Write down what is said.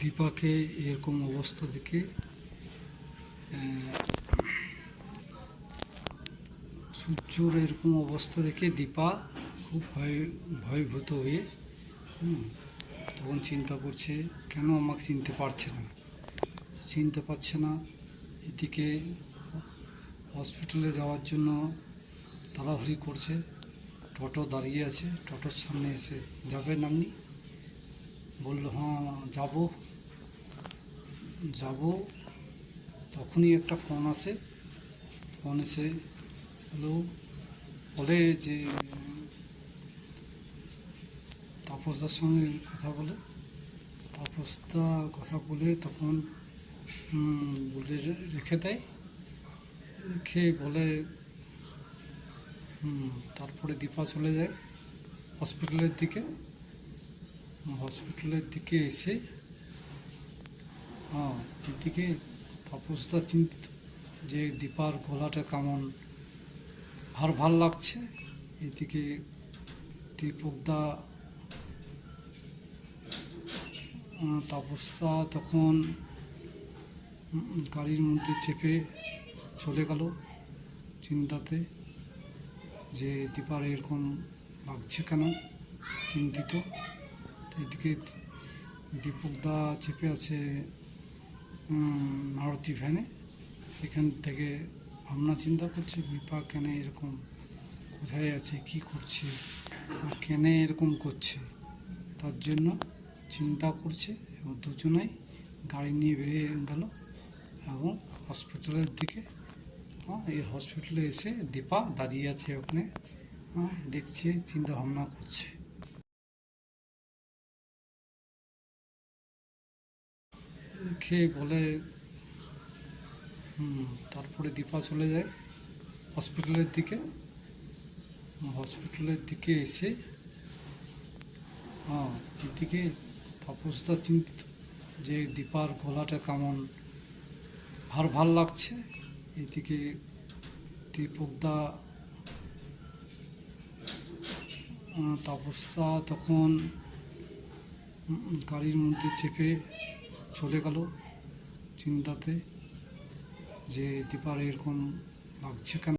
দীপাকে এরকম অবস্থা দেখে সূর্যর এরকম অবস্থা দেখে দীপা খুব ভয়ভীত হয়ে তখন চিন্তা করছে কেন আমাকে চিনতে পারছে না। এদিকে হসপিটালে যাওয়ার জন্য তাড়াহুড়ি করছে। টোটো দাঁড়িয়ে আছে, টোটোর সামনে এসে যাবেন আপনি? বললো হ্যাঁ যাব। তখনই একটা ফোন এসে হ্যালো বলে যে তাপসদার সঙ্গে কথা বলে তখন বলে রেখে দেয়। বলে তারপরে দীপা চলে যায় হসপিটালের দিকে এসে এদিকে তাপসদা চিন্তিত যে দীপার গলাটা কেমন ভার লাগছে। এদিকে দীপকদা তাপসদা তখন গাড়ির মধ্যে চেপে চলে গেল চিন্তাতে যে দীপার এরকম লাগছে কেন, চিন্তিত। এদিকে দীপকদা চেপে আছে মারুতি ভ্যানে। সেখান থেকে ভাবনা চিন্তা করছে দীপা কেন এরকম, কোথায় আছে, কি করছে, আর কেন এরকম করছে, তার জন্য চিন্তা করছে। এবং দুজনেই গাড়ি নিয়ে বেরিয়ে গেল এবং হসপিটালের দিকে। এই হসপিটালে এসে দীপা দাঁড়িয়ে আছে ওখানে, দেখছে, চিন্তা ভাবনা করছে। বলে তারপরে দীপা চলে যায় হসপিটালের দিকে এসে এদিকে তাপসদা চিন্তিত যে দীপার গলাটা কেমন ভার লাগছে। এদিকে দীপকদা তাপসদা তখন গাড়ির মধ্যে চেপে চলে গেল চিন্তাতে যে দীপার এরকম লাগছে কেন।